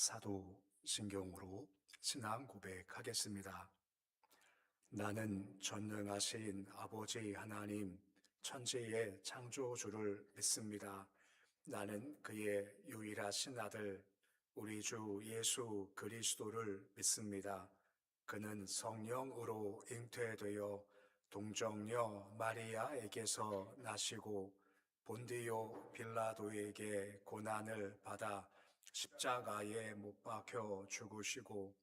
사도신경으로 신앙 고백하겠습니다. 나는 전능하신 아버지 하나님, 천지의 창조주를 믿습니다. 나는 그의 유일하신 아들, 우리 주 예수 그리스도를 믿습니다. 그는 성령으로 잉태되어 동정녀 마리아에게서 나시고 본디오 빌라도에게 고난을 받아 십자가에 못 박혀 죽으시고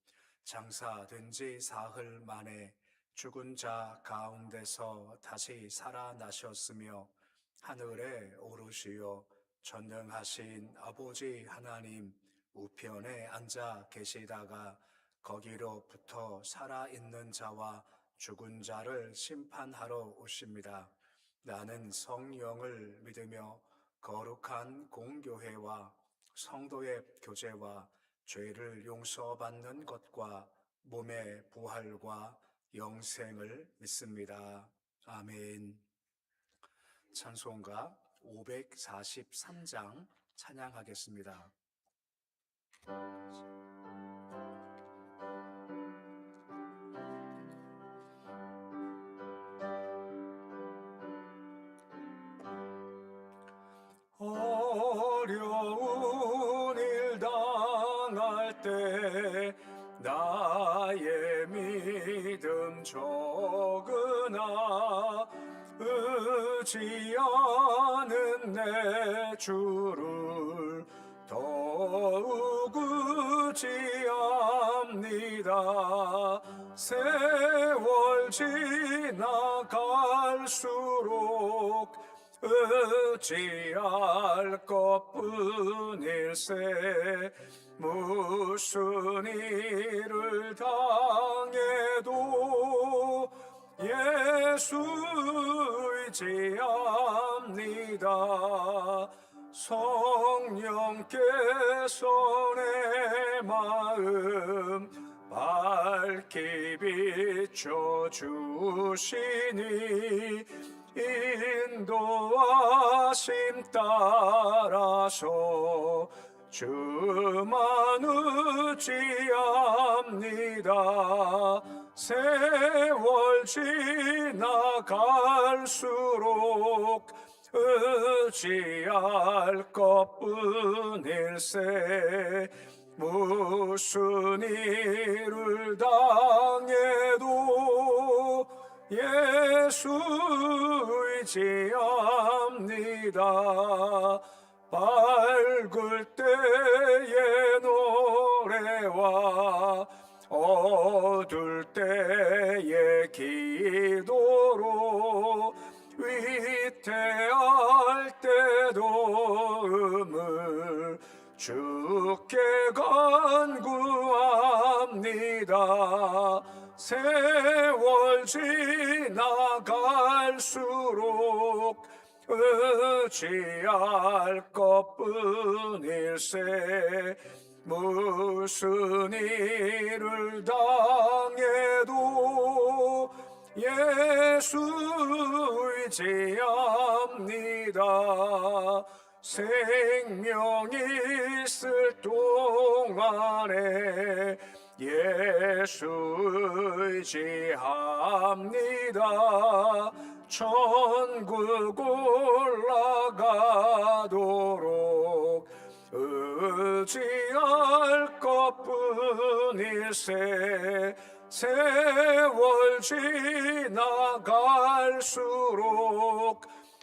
장사된 지 사흘 만에 죽은 자 가운데서 다시 살아나셨으며 하늘에 오르시어 전능하신 아버지 하나님 우편에 앉아 계시다가 거기로부터 살아있는 자와 죽은 자를 심판하러 오십니다. 나는 성령을 믿으며 거룩한 공교회와 성도의 교제와 죄를 용서받는 것과 몸의 부활과 영생을 믿습니다. 아멘. 찬송가 543장 찬양하겠습니다. 어려운 일 당할 때 나의 믿음 적으나 의지하는 내 주를 더욱 의지합니다. 세월 지나갈수록 의지할 것뿐일세. 무슨 일을 당해도 예수 의지합니다. 성령께서 내 마음 밝히 비춰주시니 인도하심 따라서 주만 의지합니다. 세월 지나갈수록 의지할 것뿐일세. 무슨 일을 당해도 예수 의지합니다. 밝을 때의 노래와 어둘 때의 기도로 위태할 때도 음을 주께 간구합니다. 세월 지나갈수록 의지할 것뿐일세. 무슨 일을 당해도 예수 의지합니다. 생명이 있을 동안에 예수 의지합니다. 천국 올라가도록 의지할 것뿐일세. 세월 지나갈수록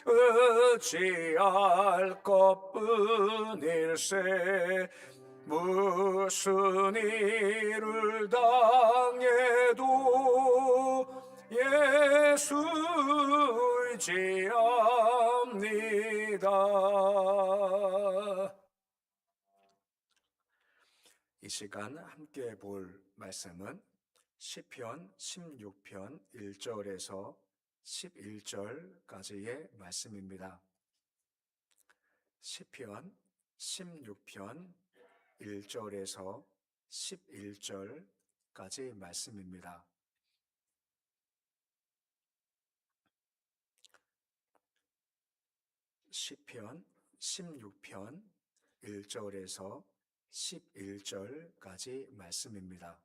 의지할 것뿐일세. 무슨 일을 당해도 예수 의지합니다. 이 시간 함께 볼 말씀은 시편 16편 1절에서 11절까지의 말씀입니다. 시편 16편 1절에서 11절까지 말씀입니다. 시편 16편 1절에서 11절까지 말씀입니다.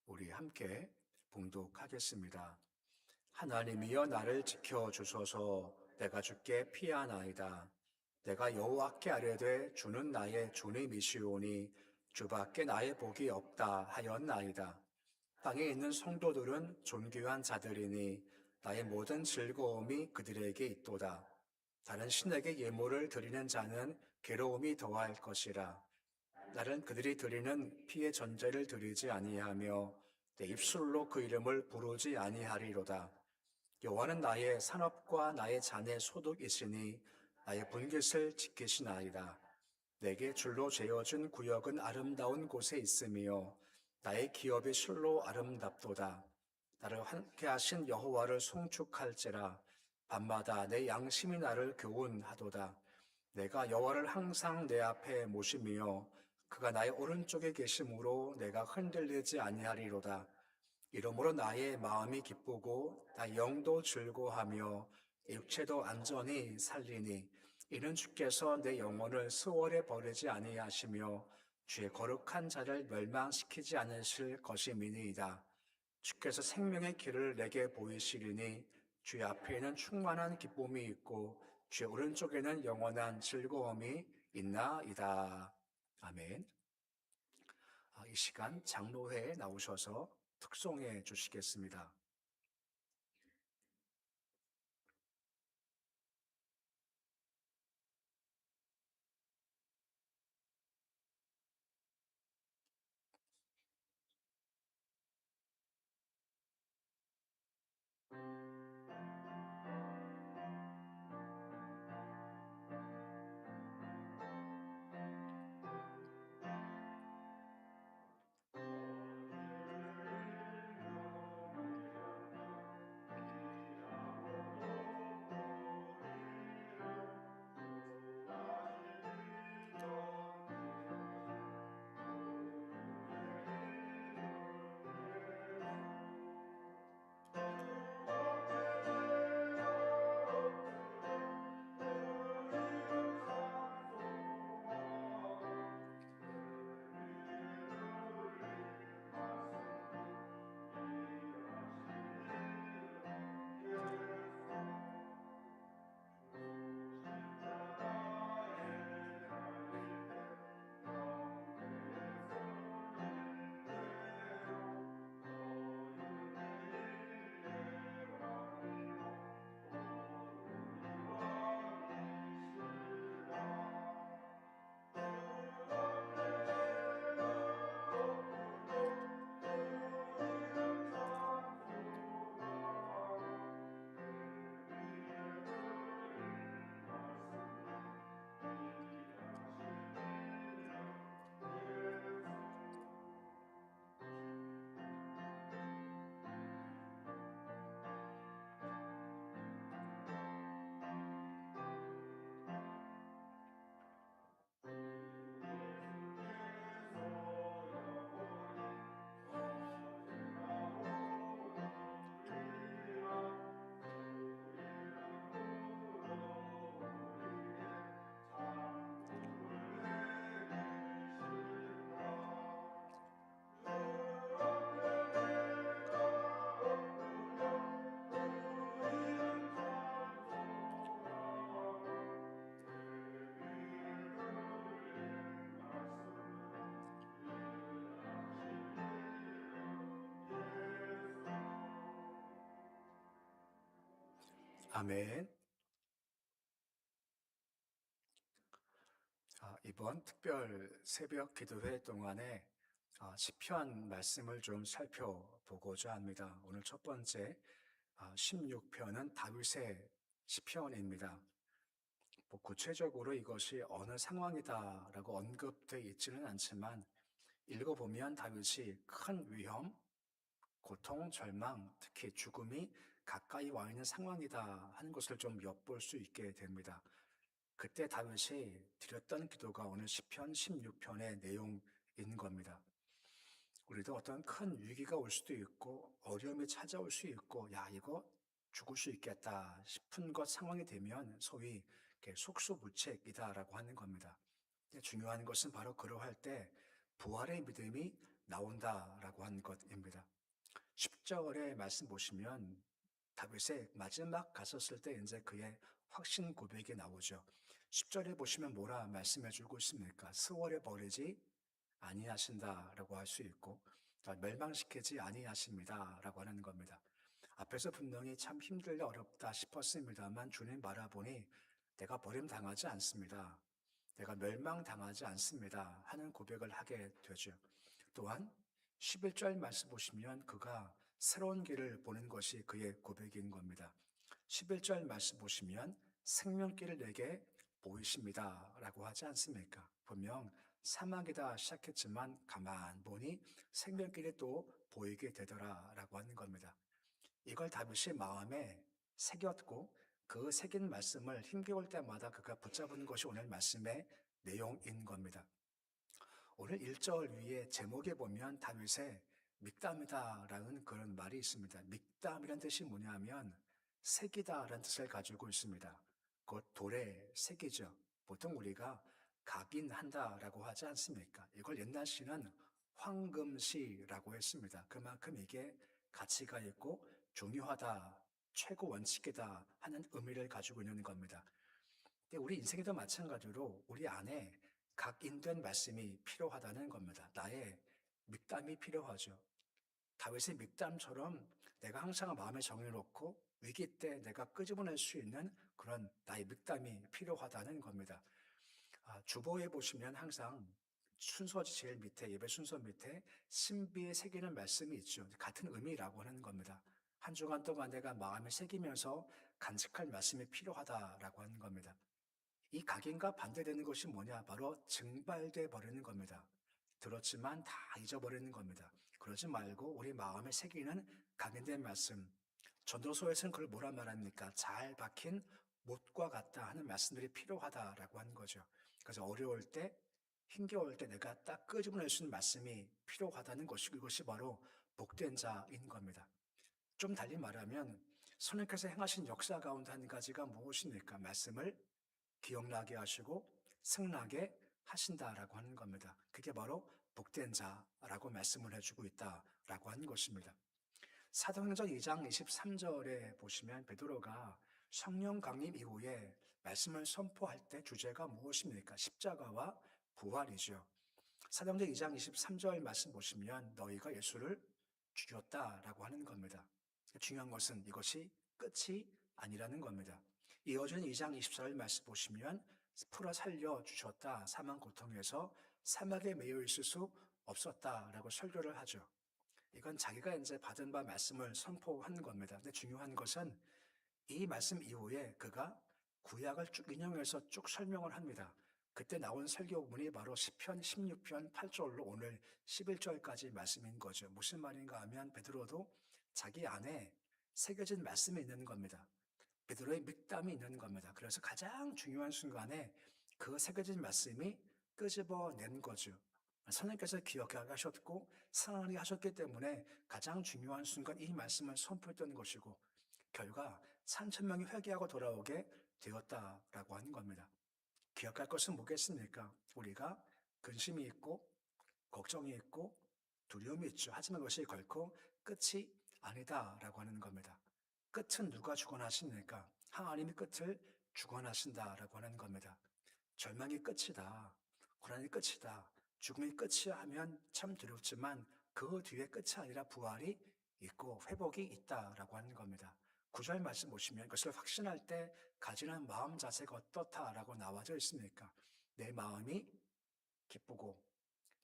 우리 함께 봉독하겠습니다. 하나님이여 나를 지켜주소서. 내가 주께 피하나이다. 내가 여호와께 아뢰되 주는 나의 주님이시오니 주밖에 나의 복이 없다 하였나이다. 땅에 있는 성도들은 존귀한 자들이니 나의 모든 즐거움이 그들에게 있도다. 다른 신에게 예물을 드리는 자는 괴로움이 더할 것이라. 나는 그들이 드리는 피의 전제를 드리지 아니하며 내 입술로 그 이름을 부르지 아니하리로다. 여호와는 나의 산업과 나의 잔의 소득이시니 나의 분깃을 지키시나이다. 내게 줄로 재어준 구역은 아름다운 곳에 있으며 나의 기업이 실로 아름답도다. 나를 함께 하신 여호와를 송축할지라. 밤마다 내 양심이 나를 교훈하도다. 내가 여호와를 항상 내 앞에 모시며 그가 나의 오른쪽에 계심으로 내가 흔들리지 아니하리로다. 이러므로 나의 마음이 기쁘고 나의 영도 즐거워하며 육체도 안전히 살리니 이는 주께서 내 영혼을 수월에 버리지 아니하시며 주의 거룩한 자를 멸망시키지 않으실 것임이니이다. 주께서 생명의 길을 내게 보이시리니 주의 앞에는 충만한 기쁨이 있고 주의 오른쪽에는 영원한 즐거움이 있나이다. 아멘. 이 시간 장로회에 나오셔서 특송해 주시겠습니다. 아멘. 이번 특별 새벽 기도회 동안에 시편 말씀을 좀 살펴보고자 합니다. 오늘 첫 번째 16편은 다윗의 시편입니다. 구체적으로 이것이 어느 상황이다라고 언급되어 있지는 않지만 읽어보면 다윗이 큰 위험, 고통, 절망, 특히 죽음이 가까이 와 있는 상황이다 하는 것을 좀 엿볼 수 있게 됩니다. 그때 다윗이 드렸던 기도가 오늘 시편 16편의 내용인 겁니다. 우리도 어떤 큰 위기가 올 수도 있고 어려움이 찾아올 수 있고 야 이거 죽을 수 있겠다 싶은 것 상황이 되면 소위 속수무책이다라고 하는 겁니다. 중요한 것은 바로 그러할 때 부활의 믿음이 나온다라고 하는 것입니다. 10절의 말씀 보시면 다윗의 마지막 갔었을 때 이제 그의 확신 고백이 나오죠. 10절에 보시면 뭐라 말씀해 주고 있습니까? 스월에 버리지 아니하신다라고 할 수 있고 멸망시키지 아니하십니다라고 하는 겁니다. 앞에서 분명히 참 힘들다 어렵다 싶었습니다만 주님 바라보니 내가 버림당하지 않습니다. 내가 멸망당하지 않습니다 하는 고백을 하게 되죠. 또한 11절 말씀 보시면 그가 새로운 길을 보는 것이 그의 고백인 겁니다. 11절 말씀 보시면 생명길을 내게 보이십니다 라고 하지 않습니까? 분명 사막이다 시작했지만 가만 보니 생명길이 또 보이게 되더라 라고 하는 겁니다. 이걸 다윗이 마음에 새겼고 그 새긴 말씀을 힘겨울 때마다 그가 붙잡은 것이 오늘 말씀의 내용인 겁니다. 오늘 1절 위에 제목에 보면 다윗의 믹담이다라는 그런 말이 있습니다. 믹담이란 뜻이 뭐냐면 색이다라는 뜻을 가지고 있습니다. 곧 돌에 색이죠. 보통 우리가 각인한다라고 하지 않습니까? 이걸 옛날 시는 황금시라고 했습니다. 그만큼 이게 가치가 있고 중요하다, 최고 원칙이다 하는 의미를 가지고 있는 겁니다. 근데 우리 인생에도 마찬가지로 우리 안에 각인된 말씀이 필요하다는 겁니다. 나의 믹담이 필요하죠. 다윗의 믹담처럼 내가 항상 마음에 정해놓고 위기 때 내가 끄집어낼 수 있는 그런 나의 믹담이 필요하다는 겁니다. 주보에 보시면 항상 순서 제일 밑에 예배 순서 밑에 신비에 새기는 말씀이 있죠. 같은 의미라고 하는 겁니다. 한 주간 동안 내가 마음에 새기면서 간직할 말씀이 필요하다라고 하는 겁니다. 이 각인과 반대되는 것이 뭐냐? 바로 증발돼 버리는 겁니다. 들었지만 다 잊어버리는 겁니다. 그러지 말고 우리 마음에 새기는 각인된 말씀. 전도서에서는 그걸 뭐라 말합니까? 잘 박힌 못과 같다 하는 말씀들이 필요하다라고 하는 거죠. 그래서 어려울 때, 힘겨울 때 내가 딱 끄집어낼 수 있는 말씀이 필요하다는 것이고 이것이 바로 복된 자인 겁니다. 좀 달리 말하면 선생님께서 행하신 역사 가운데 한 가지가 무엇입니까? 말씀을 기억나게 하시고 승나게 하신다라고 하는 겁니다. 그게 바로 복된 자라고 말씀을 해주고 있다라고 하는 것입니다. 사도행전 2장 23절에 보시면 베드로가 성령 강림 이후에 말씀을 선포할 때 주제가 무엇입니까? 십자가와 부활이죠. 사도행전 2장 23절 말씀 보시면 너희가 예수를 죽였다라고 하는 겁니다. 중요한 것은 이것이 끝이 아니라는 겁니다. 이어지는 2장 24절 말씀 보시면 풀어 살려주셨다. 사망 고통에서 사막에 매여 있을 수 없었다라고 설교를 하죠. 이건 자기가 이제 받은 바 말씀을 선포한 겁니다. 근데 중요한 것은 이 말씀 이후에 그가 구약을 쭉 인용해서 쭉 설명을 합니다. 그때 나온 설교문이 바로 시편 16편 8절로 오늘 11절까지 말씀인 거죠. 무슨 말인가 하면 베드로도 자기 안에 새겨진 말씀이 있는 겁니다. 베드로의 믹담이 있는 겁니다. 그래서 가장 중요한 순간에 그 새겨진 말씀이 끄집어낸 거죠. 선생님께서 기억하게 하셨고 사랑하게 하셨기 때문에 가장 중요한 순간 이 말씀을 선포했던 것이고 결과 3,000명이 회개하고 돌아오게 되었다라고 하는 겁니다. 기억할 것은 뭐겠습니까? 우리가 근심이 있고 걱정이 있고 두려움이 있죠. 하지만 그것이 결코 끝이 아니다라고 하는 겁니다. 끝은 누가 주관하십니까? 하나님이 끝을 주관하신다라고 하는 겁니다. 절망이 끝이다. 고난이 끝이다. 죽음이 끝이야 하면 참 두렵지만 그 뒤에 끝이 아니라 부활이 있고 회복이 있다라고 하는 겁니다. 구절 말씀 보시면 그것을 확신할 때 가지는 마음 자세가 어떻다라고 나와져 있습니까? 내 마음이 기쁘고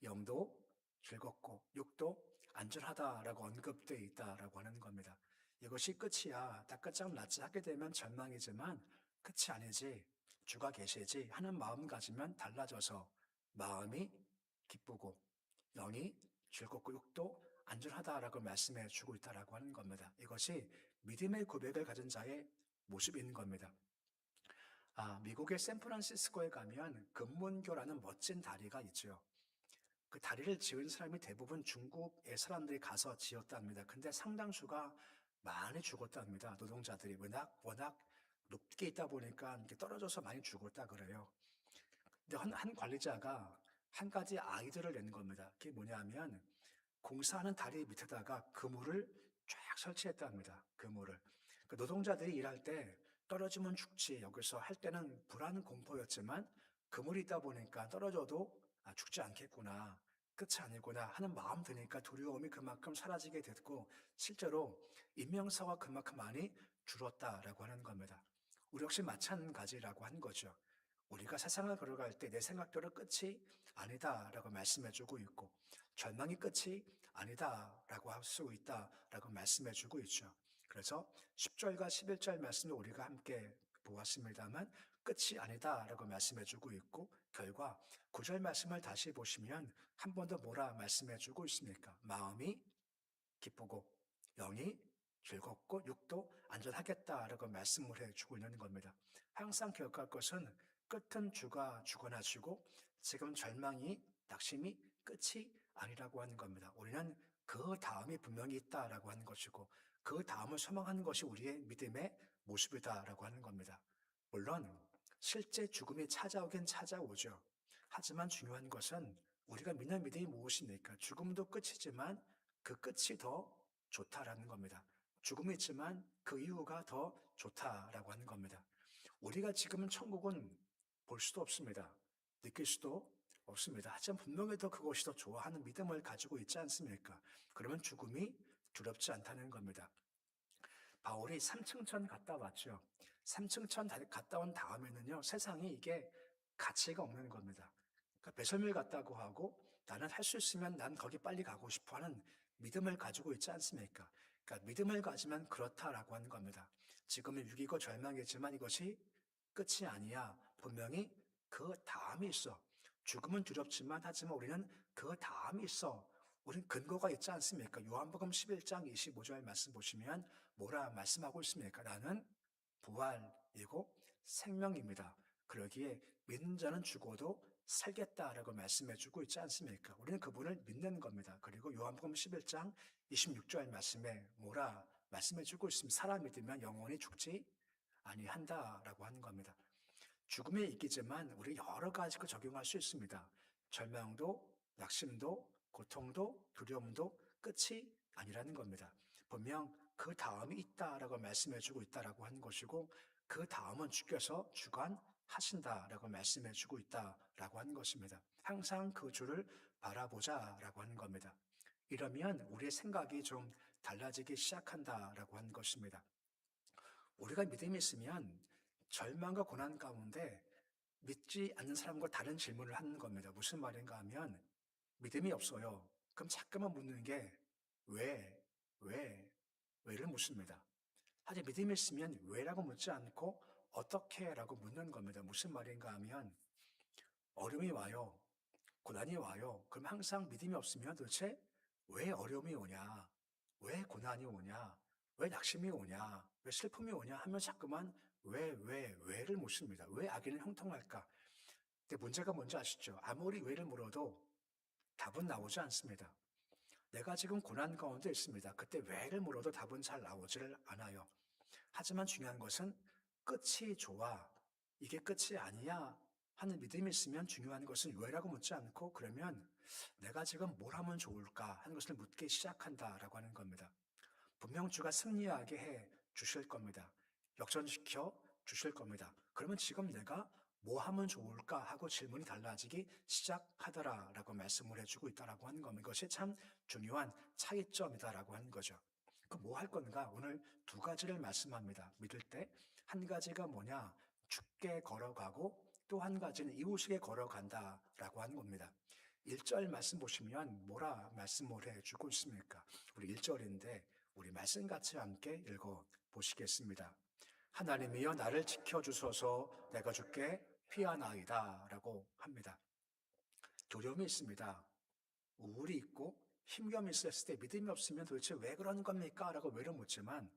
영도 즐겁고 육도 안전하다라고 언급되어 있다라고 하는 겁니다. 이것이 끝이야. 다 끝장났지 하게 되면 절망이지만 끝이 아니지. 주가 계시지 하는 마음 가지면 달라져서 마음이 기쁘고 영이 즐겁고 육도 안전하다라고 말씀해 주고 있다라고 하는 겁니다. 이것이 믿음의 고백을 가진 자의 모습인 겁니다. 미국의 샌프란시스코에 가면 금문교라는 멋진 다리가 있죠. 그 다리를 지은 사람이 대부분 중국의 사람들이 가서 지었답니다. 근데 상당수가 많이 죽었답니다. 노동자들이 워낙 높게 있다 보니까 이렇게 떨어져서 많이 죽었다 그래요. 근데 한 관리자가 한 가지 아이디어를 낸 겁니다. 그게 뭐냐면 공사하는 다리 밑에다가 그물을 쫙 설치했답니다. 그물을. 그 노동자들이 일할 때 떨어지면 죽지 여기서 할 때는 불안 공포였지만 그물이 있다 보니까 떨어져도 죽지 않겠구나. 끝이 아니구나 하는 마음 드니까 두려움이 그만큼 사라지게 됐고 실제로 인명사고가 그만큼 많이 줄었다라고 하는 겁니다. 우리 역시 마찬가지라고 하는 거죠. 우리가 세상을 걸어갈 때 내 생각대로 끝이 아니다라고 말씀해주고 있고 절망이 끝이 아니다라고 할 수 있다라고 말씀해주고 있죠. 그래서 10절과 11절 말씀을 우리가 함께 보았습니다만 끝이 아니다라고 말씀해주고 있고 결과 9절 말씀을 다시 보시면 한 번 더 뭐라 말씀해주고 있습니까? 마음이 기쁘고 영이 즐겁고 육도 안전하겠다라고 말씀을 해주고 있는 겁니다. 항상 기억할 것은 끝은 주가 주관하시고 지금 절망이 낙심이 끝이 아니라고 하는 겁니다. 우리는 그 다음이 분명히 있다라고 하는 것이고 그 다음을 소망하는 것이 우리의 믿음의 모습이다라고 하는 겁니다. 물론 실제 죽음이 찾아오긴 찾아오죠. 하지만 중요한 것은 우리가 믿는 믿음이 무엇입니까? 죽음도 끝이지만 그 끝이 더 좋다라는 겁니다. 죽음이 있지만 그 이후가 더 좋다라고 하는 겁니다. 우리가 지금은 천국은 볼 수도 없습니다. 느낄 수도 없습니다. 하지만 분명히 더 그것이 더 좋아하는 믿음을 가지고 있지 않습니까? 그러면 죽음이 두렵지 않다는 겁니다. 바울이 삼층천 갔다 왔죠. 삼층천 갔다 온 다음에는요, 세상이 이게 가치가 없는 겁니다. 그러니까 배설물 같다고 하고 나는 할 수 있으면 난 거기 빨리 가고 싶어 하는 믿음을 가지고 있지 않습니까? 그러니까 믿음을 가지면 그렇다라고 하는 겁니다. 지금은 위기고 절망이지만 이것이 끝이 아니야. 분명히 그 다음이 있어. 죽음은 두렵지만 하지만 우리는 그 다음이 있어. 우린 근거가 있지 않습니까? 요한복음 11장 25절 말씀 보시면 뭐라 말씀하고 있습니까? 나는 부활이고 생명입니다. 그러기에 믿는 자는 죽어도 살겠다라고 말씀해 주고 있지 않습니까? 우리는 그분을 믿는 겁니다. 그리고 요한복음 11장 26절 말씀에 뭐라 말씀해 주고 있습니다. 사람 믿으면 영원히 죽지 아니한다라고 하는 겁니다. 죽음에 있기지만 우리 여러 가지를 적용할 수 있습니다. 절망도, 낙심도, 고통도, 두려움도 끝이 아니라는 겁니다. 분명 그 다음이 있다라고 말씀해주고 있다라고 하는 것이고 그 다음은 주께서 주관하신다라고 말씀해주고 있다라고 하는 것입니다. 항상 그 주를 바라보자라고 하는 겁니다. 이러면 우리의 생각이 좀 달라지기 시작한다라고 하는 것입니다. 우리가 믿음이 있으면 절망과 고난 가운데 믿지 않는 사람과 다른 질문을 하는 겁니다. 무슨 말인가 하면 믿음이 없어요. 그럼 자꾸만 묻는 게 왜, 왜를 묻습니다. 하지만 믿음이 있으면 왜라고 묻지 않고 어떻게 라고 묻는 겁니다. 무슨 말인가 하면 어려움이 와요. 고난이 와요. 그럼 항상 믿음이 없으면 도대체 왜 어려움이 오냐? 왜 고난이 오냐? 왜 낙심이 오냐? 왜 슬픔이 오냐? 하면 자꾸만 왜를 묻습니다. 왜 악인은 형통할까? 근데 문제가 뭔지 아시죠? 아무리 왜를 물어도 답은 나오지 않습니다. 내가 지금 고난 가운데 있습니다. 그때 왜를 물어도 답은 잘 나오지를 않아요. 하지만 중요한 것은 끝이 좋아. 이게 끝이 아니야. 하는 믿음이 있으면 중요한 것은 왜라고 묻지 않고 그러면 내가 지금 뭘 하면 좋을까 하는 것을 묻기 시작한다라고 하는 겁니다. 분명 주가 승리하게 해 주실 겁니다. 역전시켜 주실 겁니다. 그러면 지금 내가 뭐 하면 좋을까 하고 질문이 달라지기 시작하더라라고 말씀을 해주고 있다라고 하는 겁니다. 이것이 참 중요한 차이점이다라고 하는 거죠. 그 뭐 할 건가? 오늘 두 가지를 말씀합니다. 믿을 때 한 가지가 뭐냐? 죽게 걸어가고 또 한 가지는 이웃에게 걸어간다라고 하는 겁니다. 1절 말씀 보시면 뭐라 말씀을 해주고 있습니까? 우리 1절인데 우리 말씀 같이 함께 읽어 보시겠습니다. 하나님이여 나를 지켜주소서 내가 죽게 피하나이다 라고 합니다. 두려움이 있습니다. 우울이 있고 힘겨움이 있었을 때 믿음이 없으면 도대체 왜 그러는 겁니까? 라고 왜를 묻지만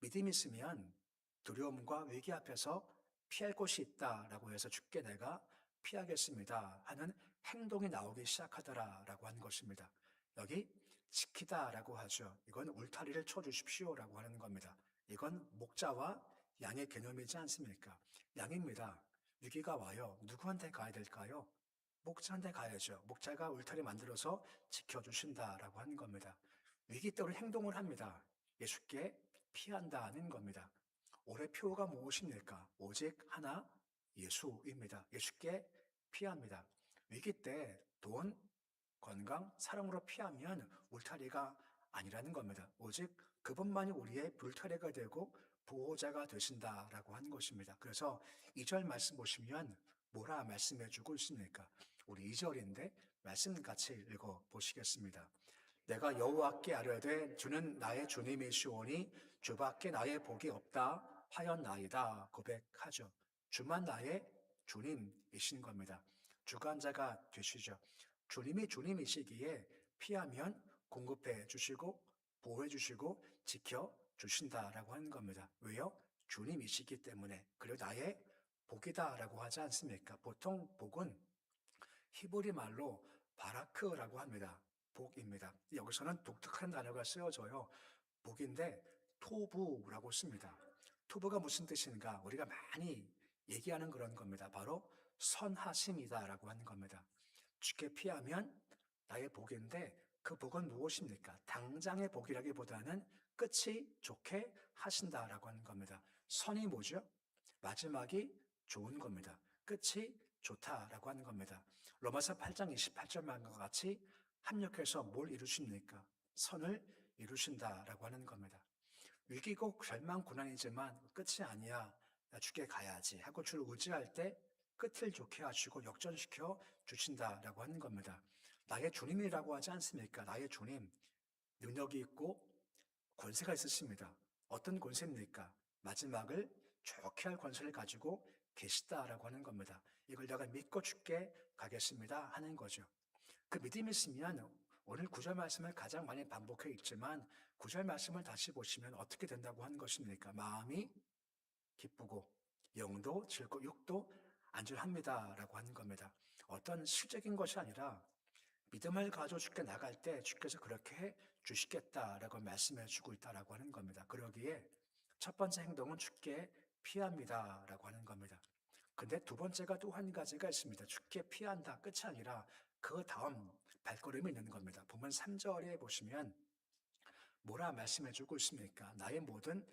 믿음이 있으면 두려움과 위기 앞에서 피할 곳이 있다라고 해서 죽게 내가 피하겠습니다 하는 행동이 나오기 시작하더라라고 하는 것입니다. 여기 지키다라고 하죠. 이건 울타리를 쳐주십시오라고 하는 겁니다. 이건 목자와 양의 개념이지 않습니까? 양입니다. 위기가 와요. 누구한테 가야 될까요? 목자한테 가야죠. 목자가 울타리 만들어서 지켜주신다라고 하는 겁니다. 위기 때로 행동을 합니다. 예수께 피한다는 겁니다. 올해 표가 무엇입니까? 오직 하나 예수입니다. 예수께 피합니다. 위기 때 돈, 건강, 사랑으로 피하면 울타리가 아니라는 겁니다. 오직 그분만이 우리의 울타리가 되고 보호자가 되신다라고 하는 것입니다. 그래서 2절 말씀 보시면 뭐라 말씀해 주고 있습니까? 우리 2절인데 말씀 같이 읽어 보시겠습니다. 내가 여호와께 아뢰되 주는 나의 주님이시오니 주밖에 나의 복이 없다 하였나이다 고백하죠. 주만 나의 주님이신 겁니다. 주관자가 되시죠. 주님이 주님이시기에 피하면 공급해 주시고 보호해 주시고 지켜 주신다라고 하는 겁니다. 왜요? 주님이시기 때문에. 그리고 나의 복이다라고 하지 않습니까? 보통 복은 히브리 말로 바라크라고 합니다. 복입니다. 여기서는 독특한 단어가 쓰여져요. 복인데 토부라고 씁니다. 토부가 무슨 뜻인가? 우리가 많이 얘기하는 그런 겁니다. 바로 선하심이다라고 하는 겁니다. 죽게 피하면 나의 복인데 그 복은 무엇입니까? 당장의 복이라기보다는 끝이 좋게 하신다라고 하는 겁니다. 선이 뭐죠? 마지막이 좋은 겁니다. 끝이 좋다라고 하는 겁니다. 로마서 8장 28절만과 같이 합력해서 뭘 이루십니까? 선을 이루신다라고 하는 겁니다. 위기고 절망 고난이지만 끝이 아니야. 나 죽게 가야지 하고 주를 의지할 때 끝을 좋게 하시고 역전시켜 주신다라고 하는 겁니다. 나의 주님이라고 하지 않습니까? 나의 주님, 능력이 있고 권세가 있으십니다. 어떤 권세입니까? 마지막을 좋게 할 권세를 가지고 계시다라고 하는 겁니다. 이걸 내가 믿고 죽게 가겠습니다 하는 거죠. 그 믿음이 있으면 오늘 9절 말씀을 가장 많이 반복해 있지만 9절 말씀을 다시 보시면 어떻게 된다고 하는 것입니까? 마음이 기쁘고 영도 즐겁고 육도 안전합니다라고 하는 겁니다. 어떤 실적인 것이 아니라 믿음을 가지고 주께 나갈 때 주께서 그렇게 해 주시겠다라고 말씀해 주고 있다라고 하는 겁니다. 그러기에 첫 번째 행동은 주께 피합니다라고 하는 겁니다. 근데 두 번째가 또 한 가지가 있습니다. 주께 피한다 끝이 아니라 그 다음 발걸음이 있는 겁니다. 보면 3절에 보시면 뭐라 말씀해 주고 있습니까? 나의 모든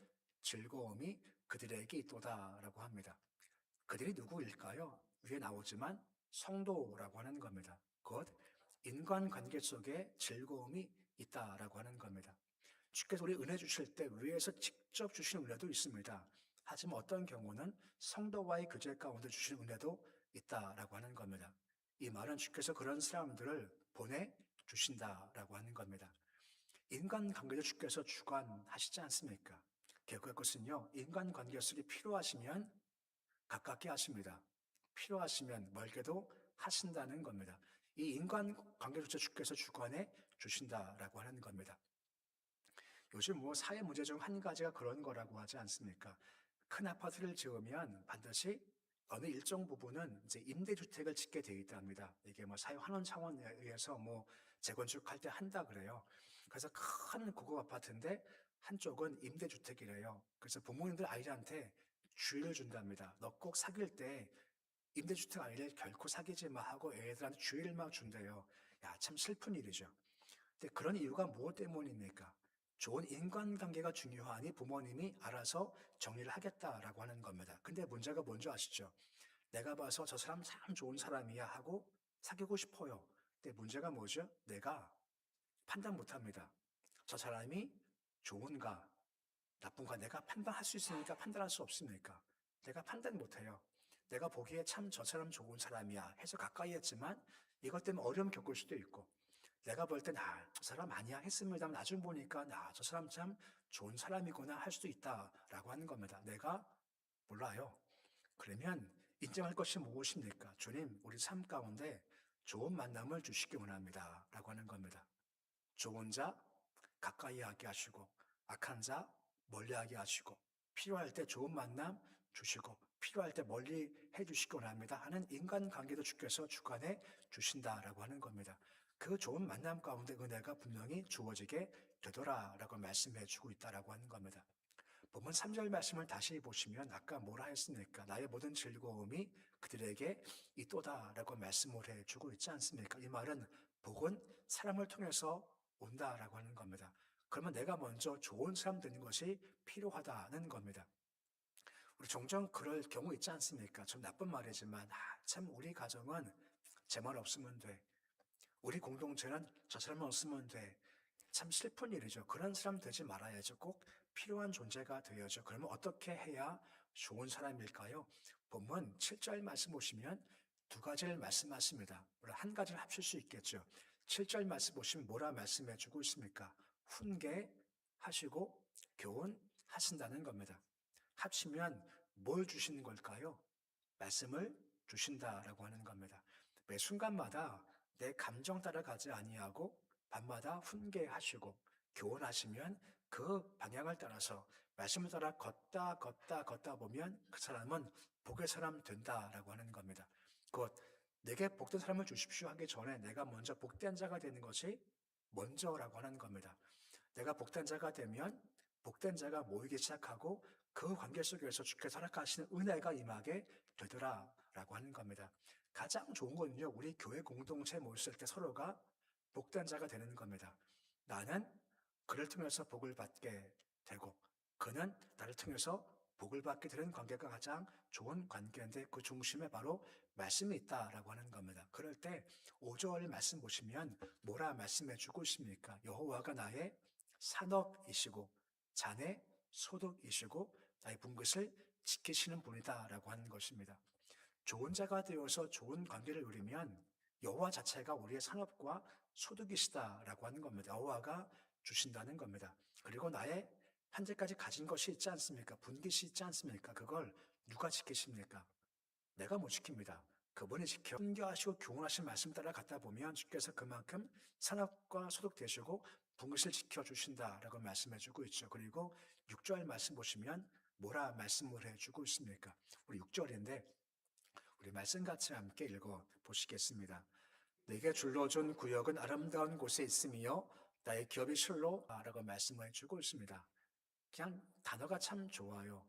즐거움이 그들에게 있도다라고 합니다. 그들이 누구일까요? 위에 나오지만 성도라고 하는 겁니다. 곧 인간관계 속에 즐거움이 있다라고 하는 겁니다. 주께서 우리 은혜 주실 때 위에서 직접 주시는 은혜도 있습니다. 하지만 어떤 경우는 성도와의 교제 가운데 주시는 은혜도 있다라고 하는 겁니다. 이 말은 주께서 그런 사람들을 보내주신다라고 하는 겁니다. 인간관계도 주께서 주관하시지 않습니까? 결국 그것은요, 인간관계 속에 필요하시면 가깝게 하십니다. 필요하시면 멀게도 하신다는 겁니다. 이 인간관계조차 주께서 주관해 주신다라고 하는 겁니다. 요즘 뭐 사회 문제 중 한 가지가 그런 거라고 하지 않습니까? 큰 아파트를 지으면 반드시 어느 일정 부분은 이제 임대주택을 짓게 되어 있답니다. 이게 뭐 사회 환원 차원에 의해서 뭐 재건축할 때 한다 그래요. 그래서 큰 고급 아파트인데 한쪽은 임대주택이래요. 그래서 부모님들 아이들한테 주의를 준답니다. 너 꼭 사귈 때 임대주택 아이를 결코 사귀지 마 하고 애들한테 주의를 막 준대요. 야, 참 슬픈 일이죠. 근데 그런 이유가 무엇 때문입니까? 좋은 인간관계가 중요하니 부모님이 알아서 정리를 하겠다라고 하는 겁니다. 근데 문제가 뭔지 아시죠? 내가 봐서 저 사람 참 좋은 사람이야 하고 사귀고 싶어요. 근데 문제가 뭐죠? 내가 판단 못합니다. 저 사람이 좋은가, 나쁜가 내가 판단할 수 있으니까 판단할 수 없습니까? 내가 판단 못해요. 내가 보기에 참 저 사람 좋은 사람이야 해서 가까이 했지만 이것 때문에 어려움 겪을 수도 있고 내가 볼 땐 저 사람 아니야 했습니다만 나중 보니까 저 사람 참 좋은 사람이구나 할 수도 있다라고 하는 겁니다. 내가 몰라요. 그러면 인정할 것이 무엇입니까? 주님, 우리 삶 가운데 좋은 만남을 주시기 원합니다. 라고 하는 겁니다. 좋은 자 가까이 하게 하시고 악한 자 멀리 하게 하시고 필요할 때 좋은 만남 주시고 필요할 때 멀리 해주시기 원합니다 하는 인간관계도 주께서 주관해 주신다라고 하는 겁니다. 그 좋은 만남 가운데 은혜가 분명히 주어지게 되더라라고 말씀해 주고 있다라고 하는 겁니다. 본문 3절 말씀을 다시 보시면 아까 뭐라 했습니까? 나의 모든 즐거움이 그들에게 있도다라고 말씀을 해주고 있지 않습니까? 이 말은 복은 사람을 통해서 온다라고 하는 겁니다. 그러면 내가 먼저 좋은 사람 되는 것이 필요하다는 겁니다. 우리 종종 그럴 경우 있지 않습니까? 좀 나쁜 말이지만 참 우리 가정은 제 말 없으면 돼. 우리 공동체는 저 사람만 없으면 돼. 참 슬픈 일이죠. 그런 사람 되지 말아야죠. 꼭 필요한 존재가 되어야죠. 그러면 어떻게 해야 좋은 사람일까요? 본문 7절 말씀 보시면 두 가지를 말씀하십니다. 물론 한 가지를 합칠 수 있겠죠. 7절 말씀 보시면 뭐라 말씀해 주고 있습니까? 훈계하시고 교훈하신다는 겁니다. 합치면 뭘 주시는 걸까요? 말씀을 주신다라고 하는 겁니다. 매 순간마다 내 감정 따라 가지 아니하고 밤마다 훈계하시고 교훈하시면 그 방향을 따라서 말씀을 따라 걷다 보면 그 사람은 복의 사람 된다라고 하는 겁니다. 곧 내게 복된 사람을 주십시오 하기 전에 내가 먼저 복된 자가 되는 것이 먼저라고 하는 겁니다. 내가 복된 자가 되면 복된 자가 모이기 시작하고 그 관계 속에서 주께서 허락하시는 은혜가 임하게 되더라라고 하는 겁니다. 가장 좋은 건요, 우리 교회 공동체에 모였을 때 서로가 복된 자가 되는 겁니다. 나는 그를 통해서 복을 받게 되고 그는 나를 통해서 복을 받게 되는 관계가 가장 좋은 관계인데 그 중심에 바로 말씀이 있다라고 하는 겁니다. 그럴 때 5절 말씀 보시면 뭐라 말씀해 주고 있습니까? 여호와가 나의 산업이시고 자네 소득이시고 나의 분깃을 지키시는 분이다라고 하는 것입니다. 좋은 자가 되어서 좋은 관계를 누리면 여호와 자체가 우리의 산업과 소득이시다라고 하는 겁니다. 여호와가 주신다는 겁니다. 그리고 나의 현재까지 가진 것이 있지 않습니까? 분깃이 있지 않습니까? 그걸 누가 지키십니까? 내가 못 지킵니다. 그분이 지켜 훈계하시고 교훈하신 말씀 따라 갖다 보면 주께서 그만큼 산업과 소득 되시고 분깃을 지켜주신다라고 말씀해주고 있죠. 그리고 6절 말씀 보시면 뭐라 말씀을 해주고 있습니까? 우리 6절인데 우리 말씀 같이 함께 읽어 보시겠습니다. 내게 줄러준 구역은 아름다운 곳에 있으며 나의 기업이 실로라고 말씀을 해주고 있습니다. 그냥 단어가 참 좋아요.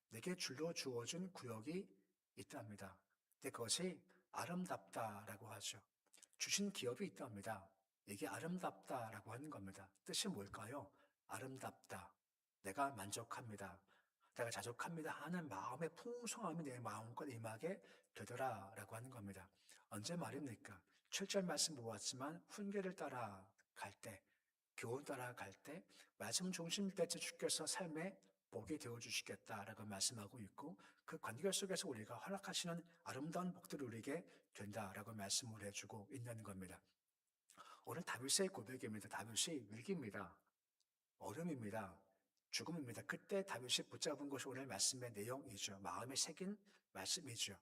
내게 줄러 주어준 구역이 있답니다. 근데 그것이 아름답다라고 하죠. 주신 기업이 있답니다. 이게 아름답다라고 하는 겁니다. 뜻이 뭘까요? 아름답다. 내가 만족합니다. 내가 자족합니다 하는 마음의 풍성함이 내 마음껏 임하게 되더라라고 하는 겁니다. 언제 말입니까? 7절 말씀 보았지만 훈계를 따라갈 때, 교훈 따라갈 때, 말씀 중심일 때쯤 주께서 삶에 복이 되어주시겠다라고 말씀하고 있고 그 관계 속에서 우리가 허락하시는 아름다운 복들을 누리게 된다라고 말씀을 해주고 있는 겁니다. 오늘 다윗의 고백입니다. 다윗이 위기입니다. 어려움입니다. 죽음입니다. 그때 다윗이 붙잡은 것이 오늘 말씀의 내용이죠. 마음에 새긴 말씀이죠.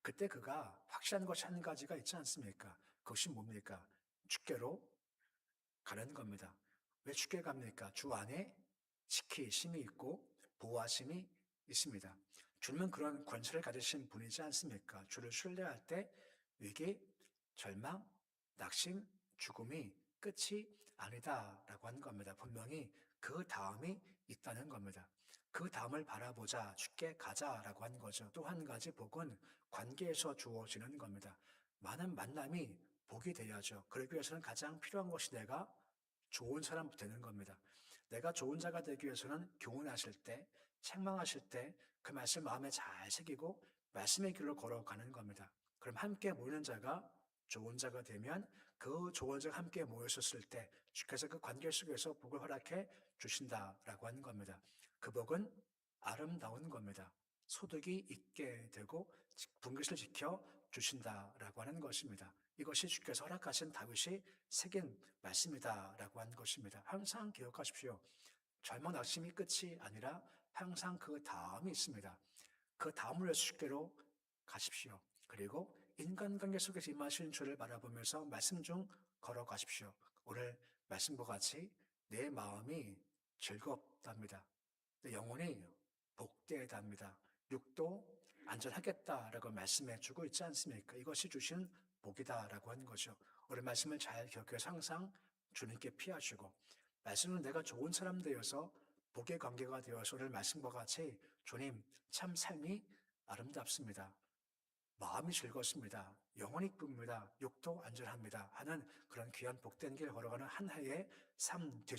그때 그가 확신한 것이 한 가지가 있지 않습니까? 그것이 뭡니까? 주께로 가는 겁니다. 왜 주께 갑니까? 주 안에 지키심이 있고 보호하심이 있습니다. 주는 그런 권세를 가지신 분이지 않습니까? 주를 신뢰할 때 위기, 절망, 낙심, 죽음이 끝이 아니다라고 하는 겁니다. 분명히 그 다음이 있다는 겁니다. 그 다음을 바라보자, 주께 가자라고 하는 거죠. 또 한 가지 복은 관계에서 주어지는 겁니다. 많은 만남이 복이 돼야죠. 그러기 위해서는 가장 필요한 것이 내가 좋은 사람 되는 겁니다. 내가 좋은 자가 되기 위해서는 교훈하실 때, 책망하실 때 그 말씀 마음에 잘 새기고 말씀의 길로 걸어가는 겁니다. 그럼 함께 모이는 자가 좋은 자가 되면 그 좋은 자가 함께 모였었을 때 주께서 그 관계 속에서 복을 허락해 주신다라고 하는 겁니다. 그 복은 아름다운 겁니다. 소득이 있게 되고 분깃을 지켜 주신다라고 하는 것입니다. 이것이 주께서 허락하신 다윗이 새긴 말씀이다라고 하는 것입니다. 항상 기억하십시오. 절망 낙심이 끝이 아니라 항상 그 다음이 있습니다. 그 다음을 주께로 가십시오. 그리고 인간관계 속에서 임하시는 주를 바라보면서 말씀 중 걸어가십시오. 오늘 말씀과 같이 내 마음이 즐겁답니다. 내 영혼이 복되답니다. 육도 안전하겠다라고 말씀해 주고 있지 않습니까? 이것이 주신 복이다라고 하는 거죠. 오늘 말씀을 잘 기억해서 항상 주님께 피하시고 말씀은 내가 좋은 사람 되어서 복의 관계가 되어서 오늘 말씀과 같이 주님 참 삶이 아름답습니다. 마음이 즐겁습니다. 영혼이 기쁩니다. 육도 안전합니다. 하는 그런 귀한 복된 길 걸어가는 한 해의 삶 되시